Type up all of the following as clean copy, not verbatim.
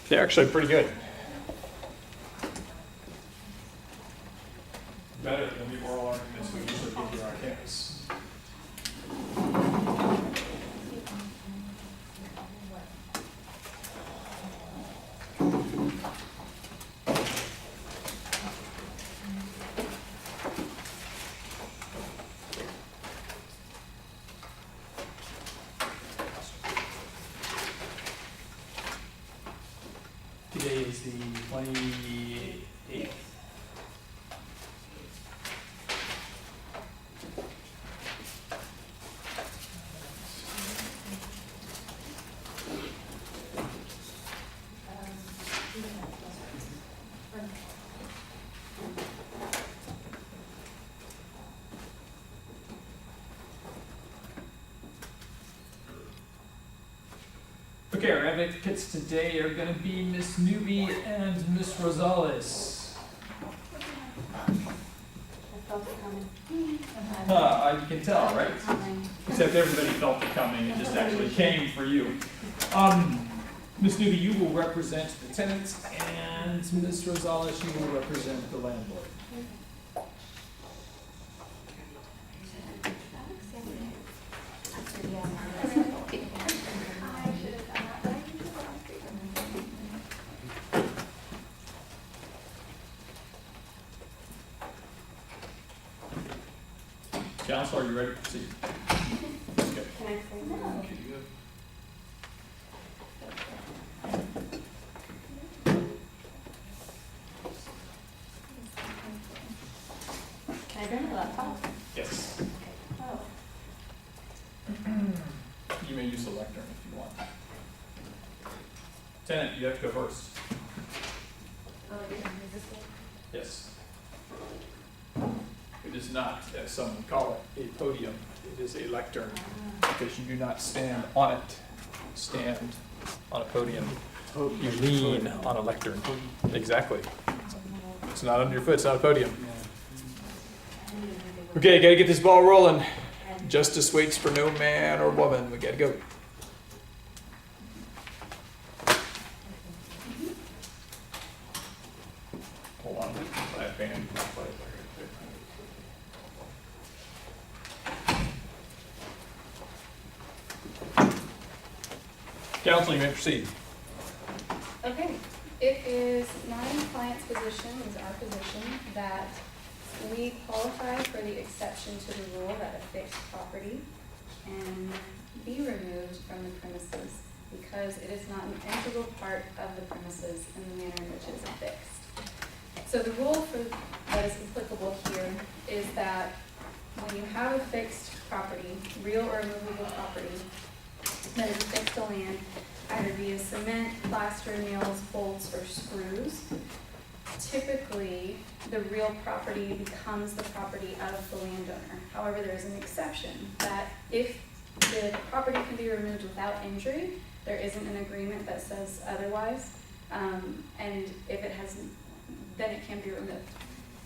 They're actually pretty good. Better than the oral arguments we usually give you on campus. Today is the 28th. Okay, our advocates today are going to be Miss Newby and Miss Rosales. I felt it coming. I can tell, right? Coming. Except everybody felt it coming, it just actually came for you. Miss Newby, you will represent the tenants, and Miss Rosales, you will represent the landlord. Counselor, are you ready to proceed? Okay. Can I say no? Can I bring a laptop? Yes. Oh. You may use the lectern if you want. Tenant, you have to go first. Oh, is this it? Yes. It is not, as some would call it, a podium. It is a lectern, because you do not stand on it. You stand on a podium. You lean on a lectern. Exactly. It's not under your foot, it's not a podium. Okay, gotta get this ball rolling. Justice waits for no man or woman. We gotta go. Hold on, I have band. Counsel, you may proceed. Okay, it is my client's position, is our position, that we qualify for the exception to the rule that a fixed property can be removed from the premises because it is not an integral part of the premises in the manner in which it is affixed. So the rule that is applicable here is that when you have a fixed property, real or movable property, that is affixed to land, either via cement, plaster, nails, bolts, or screws, typically the real property becomes the property of the landowner. However, there is an exception that if the property can be removed without injury, there isn't an agreement that says otherwise, and if it hasn't, then it can be removed.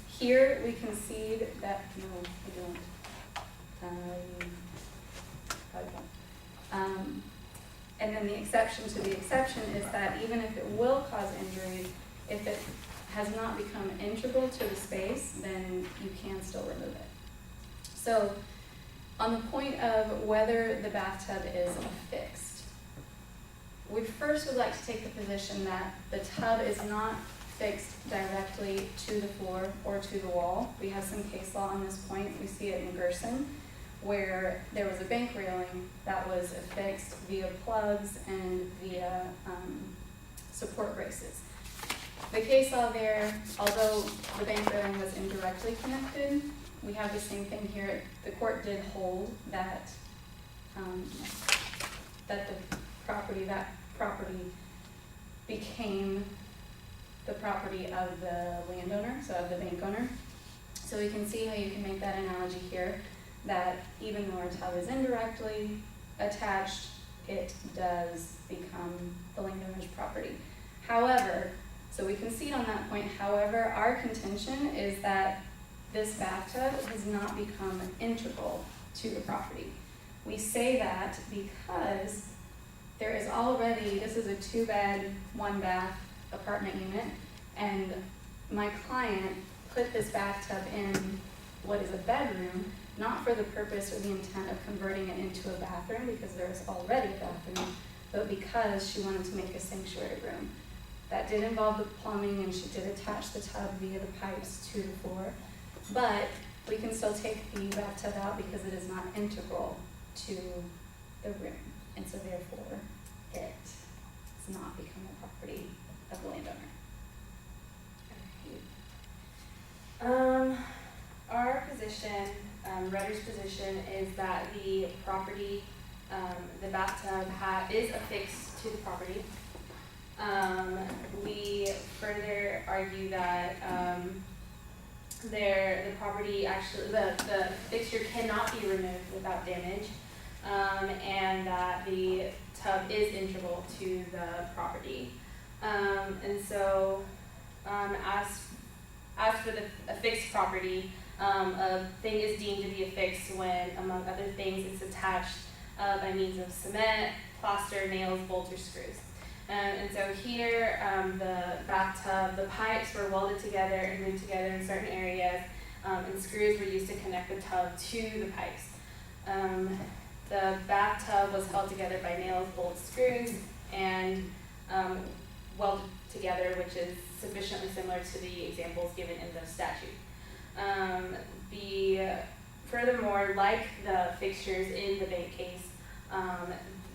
Here we concede that, no, we don't. Probably don't. And then the exception to the exception is that even if it will cause injury, if it has not become integral to the space, then you can still remove it. So on the point of whether the bathtub is affixed, we first would like to take the position that the tub is not fixed directly to the floor or to the wall. We have some case law on this point. We see it in Gerson, where there was a bank railing that was affixed via plugs and via support braces. The case law there, although the bank railing was indirectly connected, we have the same thing here. The court did hold that that property became the property of the landowner, so of the bank owner. So we can see how you can make that analogy here, that even though our tub is indirectly attached, it does become the landowner's property. However, so we concede on that point, however, our contention is that this bathtub has not become integral to the property. We say that because there is already, this is a 2-bed, 1-bath apartment unit, and my client put this bathtub in what is a bedroom, not for the purpose or the intent of converting it into a bathroom, because there is already a bathroom, but because she wanted to make a sanctuary room. That did involve the plumbing, and she did attach the tub via the pipes to the floor, but we can still take the bathtub out because it is not integral to the room, and so therefore it does not become the property of the landowner. Our position, Rudder's position, is that the property, the bathtub is affixed to the property. We further argue that the property actually, the fixture cannot be removed without damage, and that the tub is integral to the property. And so, as for the affixed property, a thing is deemed to be affixed when, among other things, it's attached by means of cement, plaster, nails, bolts, or screws. And so here, the bathtub, the pipes were welded together and glued together in certain areas, and screws were used to connect the tub to the pipes. The bathtub was held together by nails, bolts, screws, and welded together, which is sufficiently similar to the examples given in the statute. Furthermore, like the fixtures in the bank case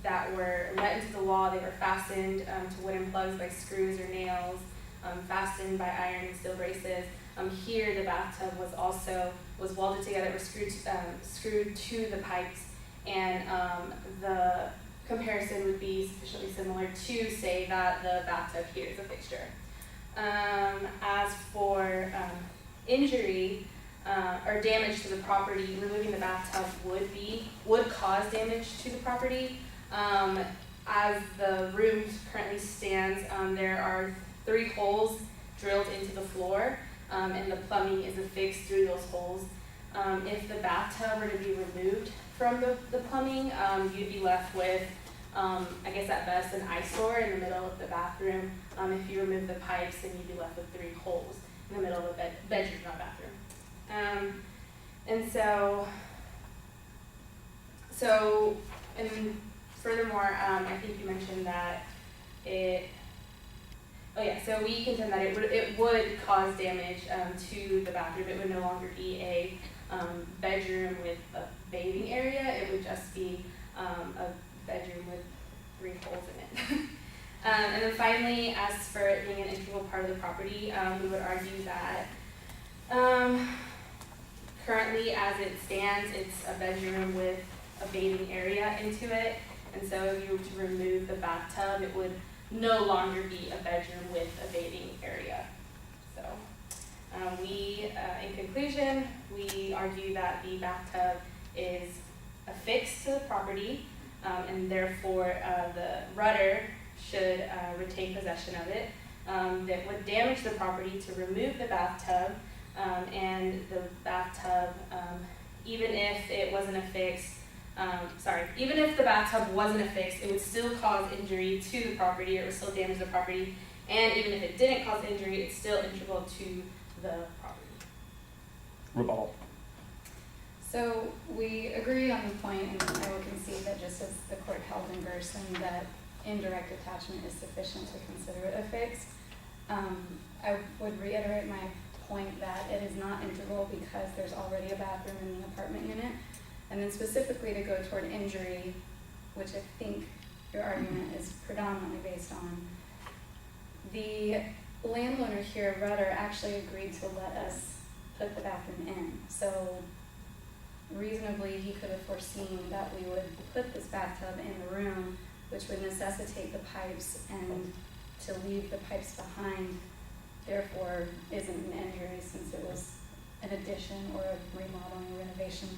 that were let into the wall, they were fastened to wooden plugs by screws or nails, fastened by iron and steel braces. Here, the bathtub was welded together, was screwed to the pipes, and the comparison would be sufficiently similar to say that the bathtub here is a fixture. As for injury or damage to the property, removing the bathtub would cause damage to the property. As the room currently stands, there are 3 holes drilled into the floor, and the plumbing is affixed through those holes. If the bathtub were to be removed from the plumbing, you'd be left with, I guess at best, an eyesore in the middle of the bathroom. If you remove the pipes, then you'd be left with 3 holes in the middle of the bedroom, not bathroom. And furthermore, I think you mentioned that so we contend that it would cause damage to the bathroom. It would no longer be a bedroom with a bathing area. It would just be a bedroom with 3 holes in it. And then finally, as for it being an integral part of the property, we would argue that currently, as it stands, it's a bedroom with a bathing area into it. And so if you were to remove the bathtub, it would no longer be a bedroom with a bathing area. So in conclusion, we argue that the bathtub is affixed to the property, and therefore the rudder should retain possession of it. That would damage the property to remove the bathtub, and the bathtub, even if it wasn't affixed, even if the bathtub wasn't affixed, it would still cause injury to the property, or it would still damage the property, and even if it didn't cause injury, it's still integral to the property. Rebuttal. So we agree on the point, and I will concede that just as the court held in Gerson that indirect attachment is sufficient to consider it affixed, I would reiterate my point that it is not integral because there's already a bathroom in the apartment unit. And then specifically to go toward injury, which I think your argument is predominantly based on, the landowner here, Rudder, actually agreed to let us put the bathroom in. So reasonably, he could have foreseen that we would put this bathtub in the room, which would necessitate the pipes, and to leave the pipes behind, therefore, isn't an injury since it was an addition or a remodeling, renovation,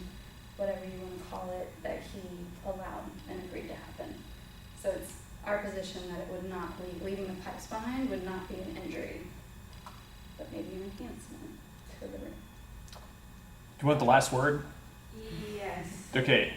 whatever you want to call it, that he allowed and agreed to happen. So it's our position that it would not be, leaving the pipes behind would not be an injury, but maybe an enhancement to the room. Do you want the last word? Yes. Okay.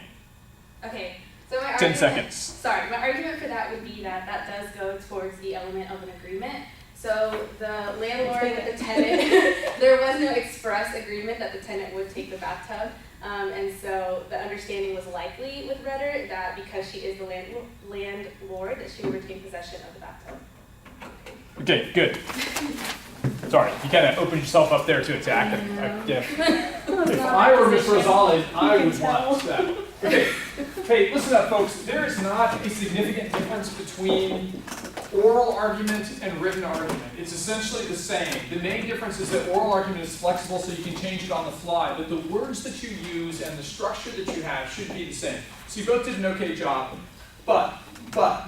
Okay, So my 10 argument, seconds. Sorry, my argument for that would be that that does go towards the element of an agreement. So the landlord with the tenant, there was no express agreement that the tenant would take the bathtub. And so the understanding was likely with Rudder that because she is the landlord, that she would retain possession of the bathtub. Okay, good. Sorry, you kind of opened yourself up there to attack. If I were Ms. Rosales, I would want that. Okay, hey, listen up, folks. There is not a significant difference between oral argument and written argument. It's essentially the same. The main difference is that oral argument is flexible, so you can change it on the fly. But the words that you use and the structure that you have should be the same. So you both did an okay job. But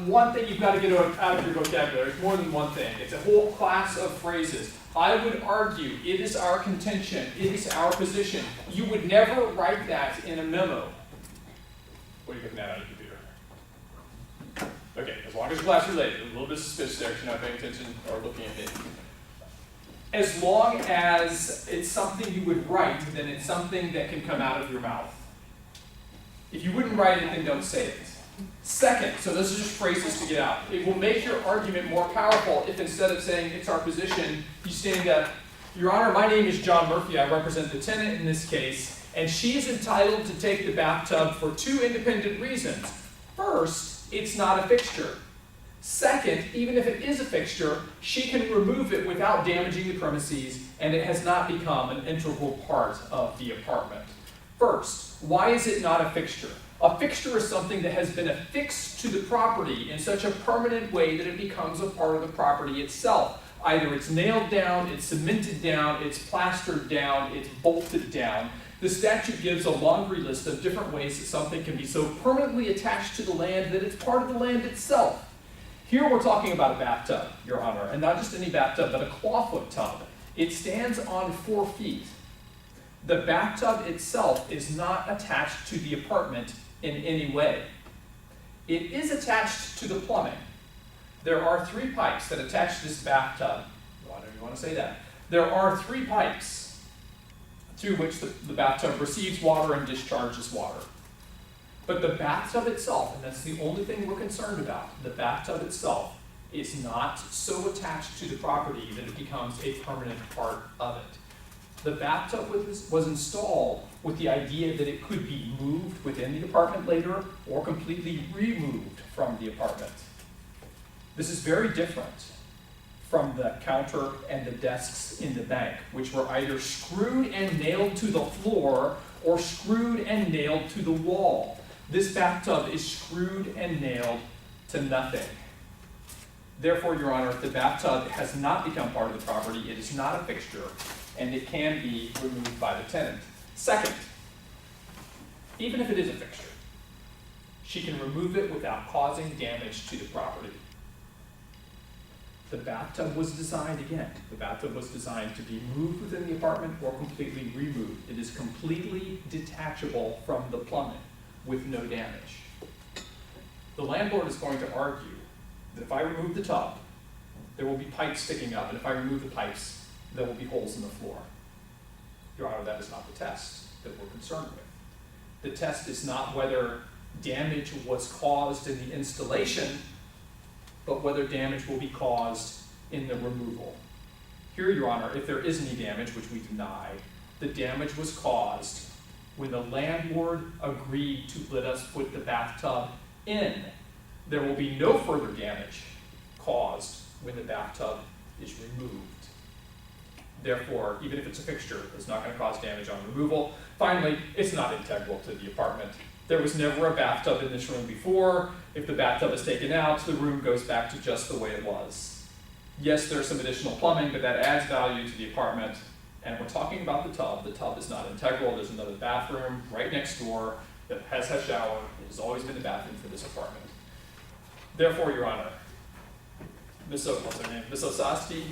one thing you've got to get out of your vocabulary is more than one thing. It's a whole class of phrases. I would argue, it is our contention, it is our position. You would never write that in a memo. What are you looking at on your computer? Okay, as long as your class related. A little bit suspicious there, you're not paying attention or looking at me. As long as it's something you would write, then it's something that can come out of your mouth. If you wouldn't write it, then don't say it. Second, so those are just phrases to get out. It will make your argument more powerful if instead of saying it's our position, you stand up, Your Honor, my name is John Murphy. I represent the tenant in this case, and she is entitled to take the bathtub for two independent reasons. First, it's not a fixture. Second, even if it is a fixture, she can remove it without damaging the premises, and it has not become an integral part of the apartment. First, why is it not a fixture? A fixture is something that has been affixed to the property in such a permanent way that it becomes a part of the property itself. Either it's nailed down, it's cemented down, it's plastered down, it's bolted down. The statute gives a laundry list of different ways that something can be so permanently attached to the land that it's part of the land itself. Here we're talking about a bathtub, Your Honor, and not just any bathtub, but a clawfoot tub. It stands on 4 feet. The bathtub itself is not attached to the apartment in any way. It is attached to the plumbing. There are 3 pipes that attach this bathtub. Whatever you want to say that. There are 3 pipes through which the bathtub receives water and discharges water. But the bathtub itself, and that's the only thing we're concerned about, the bathtub itself is not so attached to the property that it becomes a permanent part of it. The bathtub was installed with the idea that it could be moved within the apartment later or completely removed from the apartment. This is very different from the counter and the desks in the bank, which were either screwed and nailed to the floor or screwed and nailed to the wall. This bathtub is screwed and nailed to nothing. Therefore, Your Honor, the bathtub has not become part of the property. It is not a fixture, and it can be removed by the tenant. Second, even if it is a fixture, she can remove it without causing damage to the property. The bathtub was designed, again, the bathtub was designed to be moved within the apartment or completely removed. It is completely detachable from the plumbing with no damage. The landlord is going to argue that if I remove the tub, there will be pipes sticking up, and if I remove the pipes, there will be holes in the floor. Your Honor, that is not the test that we're concerned with. The test is not whether damage was caused in the installation, but whether damage will be caused in the removal. Here, Your Honor, if there is any damage, which we deny, the damage was caused when the landlord agreed to let us put the bathtub in. There will be no further damage caused when the bathtub is removed. Therefore, even if it's a fixture, it's not going to cause damage on removal. Finally, it's not integral to the apartment. There was never a bathtub in this room before. If the bathtub is taken out, the room goes back to just the way it was. Yes, there's some additional plumbing, but that adds value to the apartment. And we're talking about the tub. The tub is not integral. There's another bathroom right next door that has a shower. It has always been the bathroom for this apartment. Therefore, Your Honor, Ms. Osasti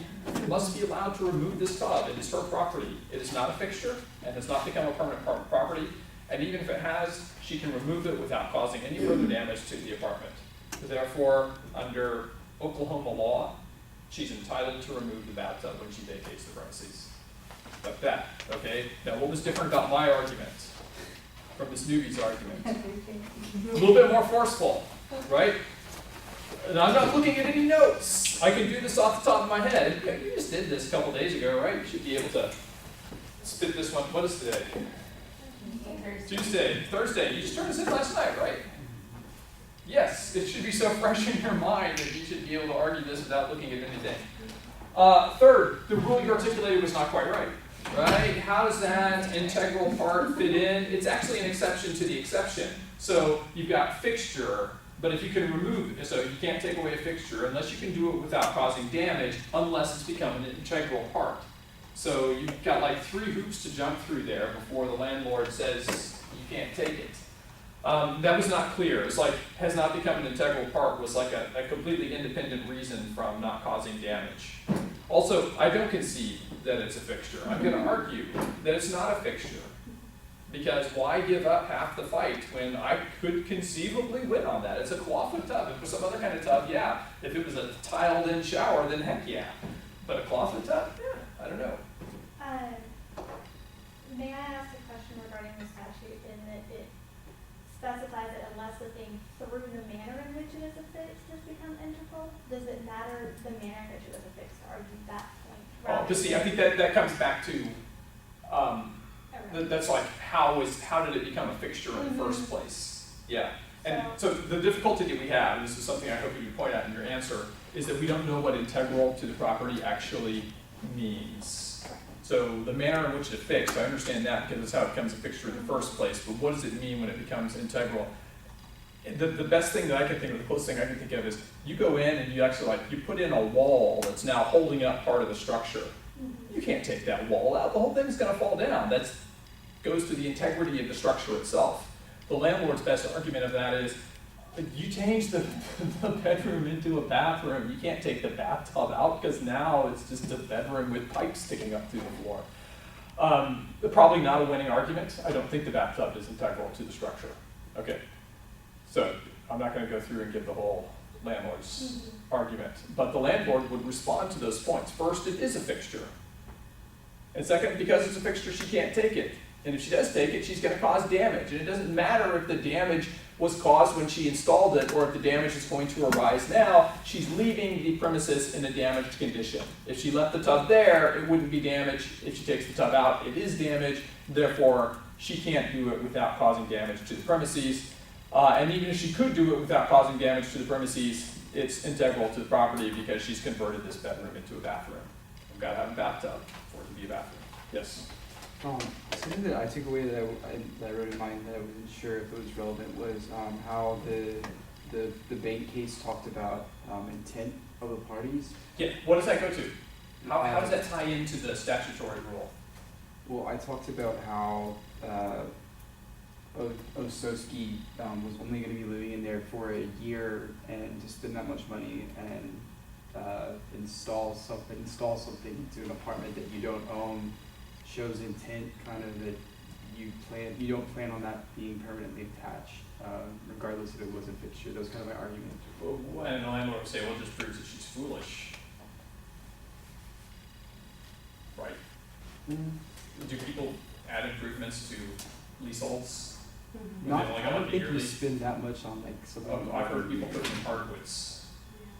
must be allowed to remove this tub. It is her property. It is not a fixture and has not become a permanent part of property. And even if it has, she can remove it without causing any further damage to the apartment. Therefore, under Oklahoma law, she's entitled to remove the bathtub when she vacates the premises. Like that, okay? Now, what was different about my argument? from this newbie's argument. A little bit more forceful, right? And I'm not looking at any notes. I can do this off the top of my head. Yeah, you just did this a couple days ago, right? You should be able to spit this one. What is today? Tuesday, Thursday. You just turned this in last night, right? Yes, it should be so fresh in your mind that you should be able to argue this without looking at anything. Third, the rule you articulated was not quite right. Right? How does that integral part fit in? It's actually an exception to the exception. So you've got fixture, but if you can remove it, so you can't take away a fixture unless you can do it without causing damage, unless it's become an integral part. So you've got like 3 hoops to jump through there before the landlord says you can't take it. That was not clear. It's like has not become an integral part was like a completely independent reason from not causing damage. Also, I don't concede that it's a fixture. I'm going to argue that it's not a fixture. Because why give up half the fight when I could conceivably win on that? It's a clawfoot tub. If it was some other kind of tub, yeah. If it was a tiled-in shower, then heck yeah. But a clawfoot tub? Yeah, I don't know. May I ask a question regarding the statute in that it specifies that unless the thing through the manner in which it is affixed has become integral, does it matter the manner in which it was affixed to argue that point? Well, but see, I think that comes back to, that's like how did it become a fixture in the first place? Yeah. And so the difficulty that we have, and this is something I hope you point out in your answer, is that we don't know what integral to the property actually means. So the manner in which it's fixed, I understand that because that's how it becomes a fixture in the first place, but what does it mean when it becomes integral? The best thing that I can think of, the closest thing I can think of is you go in and you actually you put in a wall that's now holding up part of the structure. You can't take that wall out, the whole thing's gonna fall down. That goes to the integrity of the structure itself. The landlord's best argument of that is, you change the bedroom into a bathroom, you can't take the bathtub out because now it's just a bedroom with pipes sticking up through the floor. Probably not a winning argument. I don't think the bathtub is integral to the structure. Okay, so I'm not going to go through and give the whole landlord's argument, but the landlord would respond to those points. First, it is a fixture. And second, because it's a fixture, she can't take it. And if she does take it, she's going to cause damage. And it doesn't matter if the damage was caused when she installed it or if the damage is going to arise now. She's leaving the premises in a damaged condition. If she left the tub there, it wouldn't be damaged. If she takes the tub out, it is damaged. Therefore, she can't do it without causing damage to the premises. And even if she could do it without causing damage to the premises, it's integral to the property because she's converted this bedroom into a bathroom. We've got to have a bathtub for it to be a bathroom. Yes? Something that I took away that I wrote in mine that I wasn't sure if it was relevant was how the bank case talked about intent of the parties. Yeah, what does that go to? How does that tie into the statutory rule? Well, I talked about how Osowski was only going to be living in there for a year and to spend that much money and install something into an apartment that you don't own. Shows intent kind of that you don't plan on that being permanently attached, regardless if it was a fixture. That was kind of my argument. Well, and the landlord would say, well, it just proves that she's foolish. Right? Do people add improvements to leaseholds? When they've only I got don't like a think year you lease? spend that much on like something. Oh, I've heard people put in hardwoods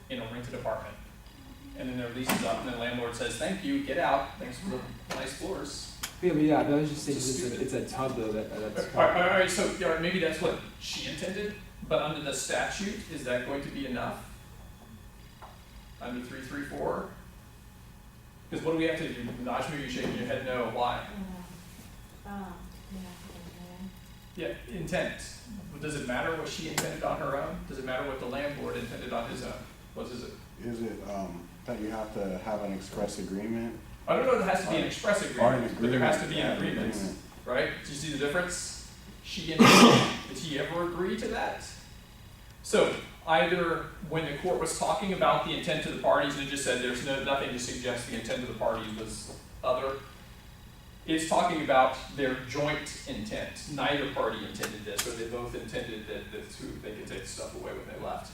in a rented apartment. And then their lease is up and the landlord says, thank you, get out, thanks for the nice floors. Yeah, I was just saying It's it's a tub though that's. All right, so maybe that's what she intended, but under the statute, is that going to be enough? Under 334? Because what do we have to do? Najma, you're shaking your head no, why? Yeah, intent. Does it matter what she intended on her own? Does it matter what the landlord intended on his own? What is it? Is it that you have to have an express agreement? I don't know if it has to be an express agreement, but there has to be an agreement, agreement. right? Do you see the difference? She intended, did he ever agree to that? So either when the court was talking about the intent of the parties and it just said there's nothing to suggest the intent of the parties was other, it's talking about their joint intent. Neither party intended this, or they both intended that they could take the stuff away when they left.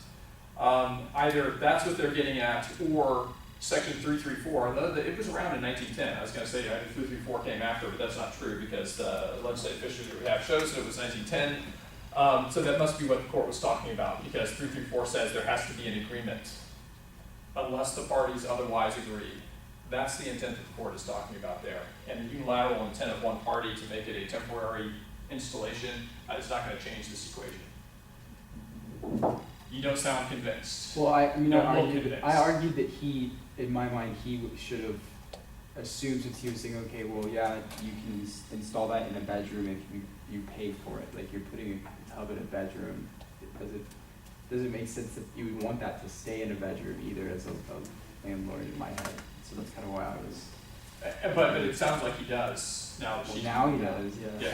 Either that's what they're getting at, or section 334, though it was around in 1910. I was going to say 334 came after, but that's not true because the legislative history that we have shows that it was 1910. So that must be what the court was talking about, because 334 says there has to be an agreement unless the parties otherwise agree. That's the intent that the court is talking about there. And the unilateral intent of one party to make it a temporary installation is not going to change this equation. You don't sound convinced. Well, I No, I'm convinced. I argued that he, in my mind, should have assumed, since he was saying, okay, well, yeah, you can install that in a bedroom if you pay for it. Like, you're putting a tub in a bedroom. It doesn't make sense that you would want that to stay in a bedroom either, as a landlord in my head. So that's kind of why I was. But it sounds like he does now. Well, now he does, yeah.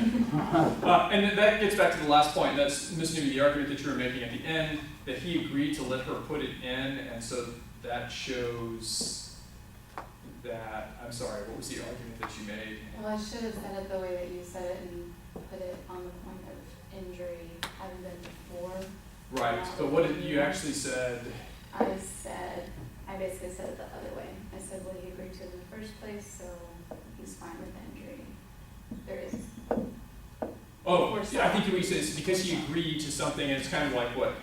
And that gets back to the last point. That's, Ms. Newby, the argument that you were making at the end, that he agreed to let her put it in, and so that shows that, I'm sorry, what was the argument that you made? Well, I should have said it the way that you said it and put it on the point of injury having been before. Right, but what did you actually said? I basically said it the other way. I said, well, he agreed to it in the first place, so he's fine with the injury. There is. Oh, yeah, I think what you said is because he agreed to something, and it's kind of like what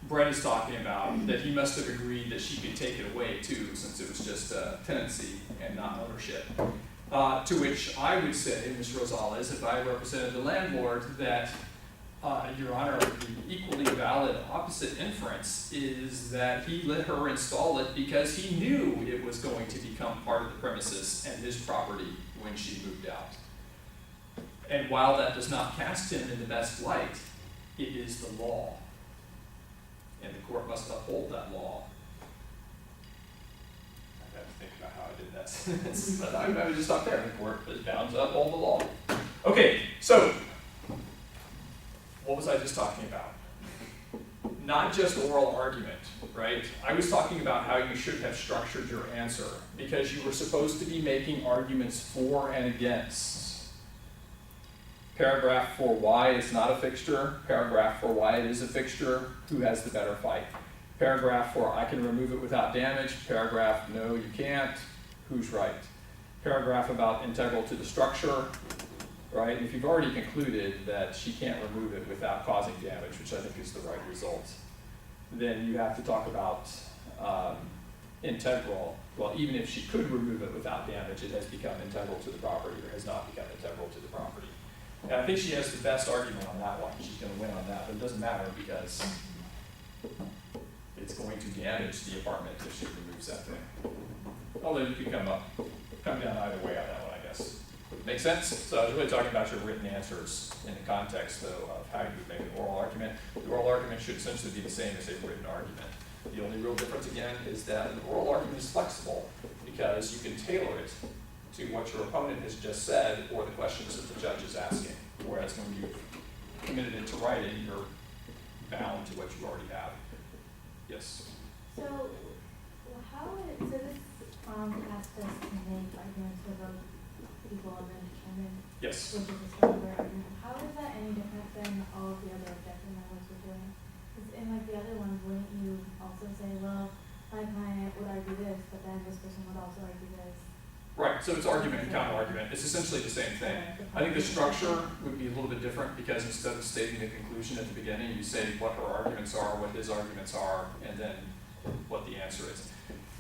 Brett is talking about, that he must have agreed that she could take it away too, since it was just tenancy and not ownership. To which I would say, Ms. Rosales, if I represented the landlord, that, Your Honor, the equally valid opposite inference is that he let her install it because he knew it was going to become part of the premises and his property when she moved out. And while that does not cast him in the best light, it is the law. And the court must uphold that law. I have to think about how I did that sentence, but I would just stop there. The court is bound to uphold the law. Okay, so what was I just talking about? Not just oral argument, right? I was talking about how you should have structured your answer, because you were supposed to be making arguments for and against. Paragraph for why it's not a fixture, paragraph for why it is a fixture, who has the better fight. Paragraph for I can remove it without damage, paragraph no you can't, who's right. Paragraph about integral to the structure, right? If you've already concluded that she can't remove it without causing damage, which I think is the right result, then you have to talk about integral. Well, even if she could remove it without damage, it has become integral to the property or has not become integral to the property. And I think she has the best argument on that one. She's going to win on that, but it doesn't matter because it's going to damage the apartment if she removes that thing. Although you could come down either way on that one, I guess. Make sense? So I was really talking about your written answers in the context, though, of how you would make an oral argument. The oral argument should essentially be the same as a written argument. The only real difference, again, is that an oral argument is flexible because you can tailor it to what your opponent has just said or the questions that the judge is asking. Whereas when you've committed it to writing, you're bound to what you already have. Yes? So, so this asked us to make arguments for both people and then determine Yes. which is a stronger argument. How is that any different than all of the other objection memos we're doing? Because in like the other ones, wouldn't you also say, well, my client would argue this, but then this person would also argue this? Right, so it's argument and counter-argument. It's essentially the same thing. I think the structure would be a little bit different because instead of stating the conclusion at the beginning, you say what her arguments are, what his arguments are, and then what the answer is.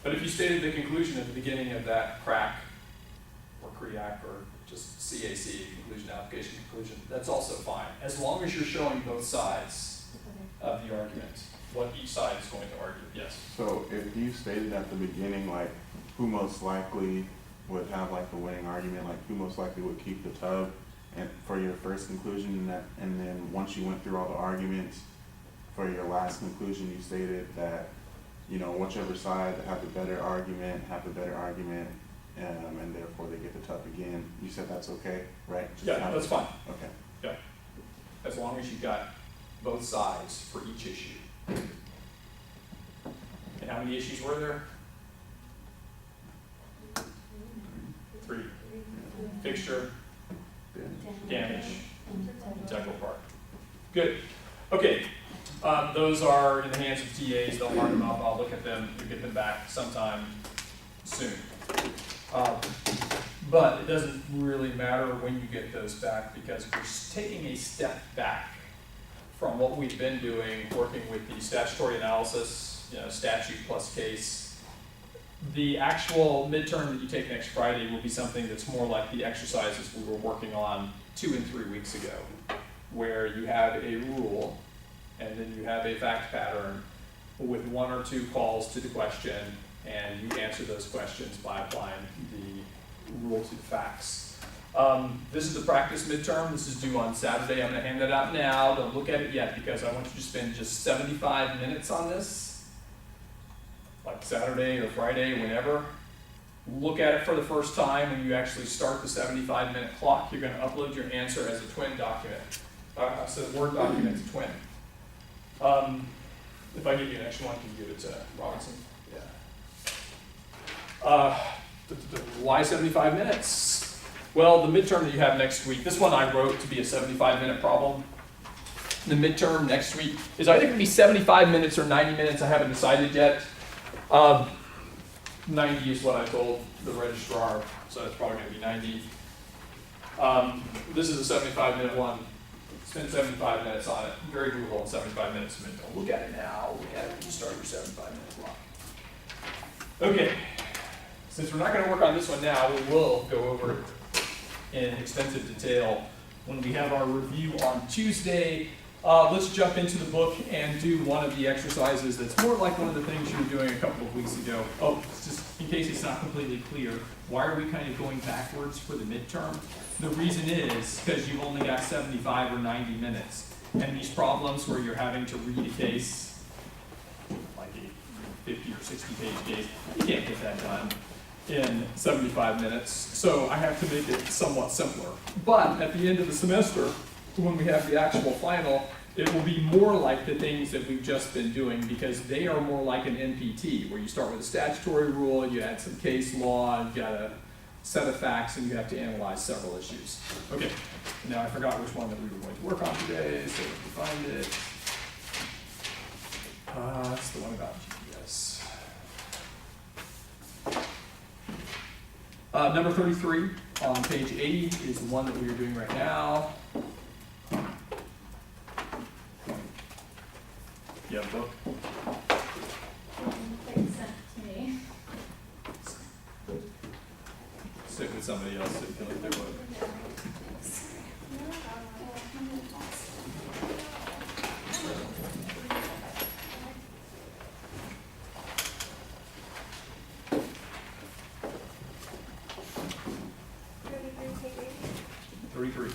But if you stated the conclusion at the beginning of that CRAC, or CREAC, or just CAC, conclusion, application, conclusion, that's also fine, as long as you're showing both sides of the argument, what each side is going to argue. Yes? So if you stated at the beginning, like, who most likely would have like the winning argument, like who most likely would keep the tub, and for your first conclusion, and then once you went through all the arguments, for your last conclusion, you stated that, you know, whichever side have the better argument, and therefore they get the tub again. You said that's okay, right? Just Yeah, that's fine. Okay. Yeah. As long as you've got both sides for each issue. And how many issues were there? 3. Fixture, damage, integral part. Good. Okay. Those are in the hands of TAs. They'll mark them up. I'll look at them. We'll get them back sometime soon. But it doesn't really matter when you get those back because we're taking a step back from what we've been doing, working with the statutory analysis, statute plus case. The actual midterm that you take next Friday will be something that's more like the exercises we were working on 2 and 3 weeks ago, where you have a rule and then you have a fact pattern with 1 or 2 calls to the question, and you answer those questions by applying the rule to the facts. This is the practice midterm. This is due on Saturday. I'm going to hand that out now. Don't look at it yet because I want you to spend just 75 minutes on this, like Saturday or Friday, whenever. Look at it for the first time. When you actually start the 75-minute clock, you're going to upload your answer as a twin document. So Word document to twin. If I give you an extra one, can you give it to Robinson? Yeah. Why 75 minutes? Well, the midterm that you have next week, this one I wrote to be a 75-minute problem. The midterm next week is either going to be 75 minutes or 90 minutes. I haven't decided yet. 90 is what I told the registrar, so it's probably going to be 90. This is a 75-minute one. Spend 75 minutes on it. Very doable in 75 minutes. Don't look at it now. Look at it when you start your 75-minute block. Okay. Since we're not going to work on this one now, we will go over it in extensive detail when we have our review on Tuesday. Let's jump into the book and do one of the exercises that's more like one of the things you were doing a couple of weeks ago. Oh, just in case it's not completely clear, why are we kind of going backwards for the midterm? The reason is because you've only got 75 or 90 minutes. And these problems where you're having to read a case, like a 50 or 60 page case, you can't get that done in 75 minutes. So I have to make it somewhat simpler. But at the end of the semester, when we have the actual final, it will be more like the things that we've just been doing because they are more like an NPT, where you start with a statutory rule, you add some case law, you've got a set of facts, and you have to analyze several issues. Okay, now I forgot which one that we were going to work on today, so if we find it. That's the one about GPS. Number 33 on page 80 is the one that we are doing right now. You have a book? They sent it to me. Sit with somebody else so you can look at their book. Take 80. 33.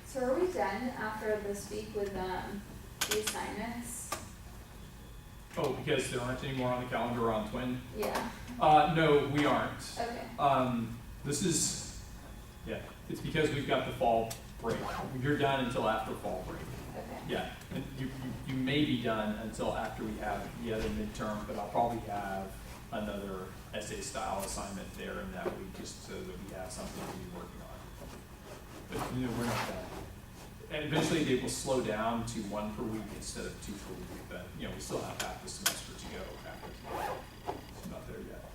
So are we done after this week with the assignments? Oh, because there aren't any more on the calendar on Twin? Yeah, No, we aren't. okay. This is, yeah, it's because we've got the fall break. You're done until after fall break. Okay. Yeah, and you may be done until after we have the other midterm, but I'll probably have another essay style assignment there in that week just so that we have something to be working on. But we're not done. And eventually they will slow down to 1 per week instead of 2 per week, but we still have half the semester to go after. It's not there yet.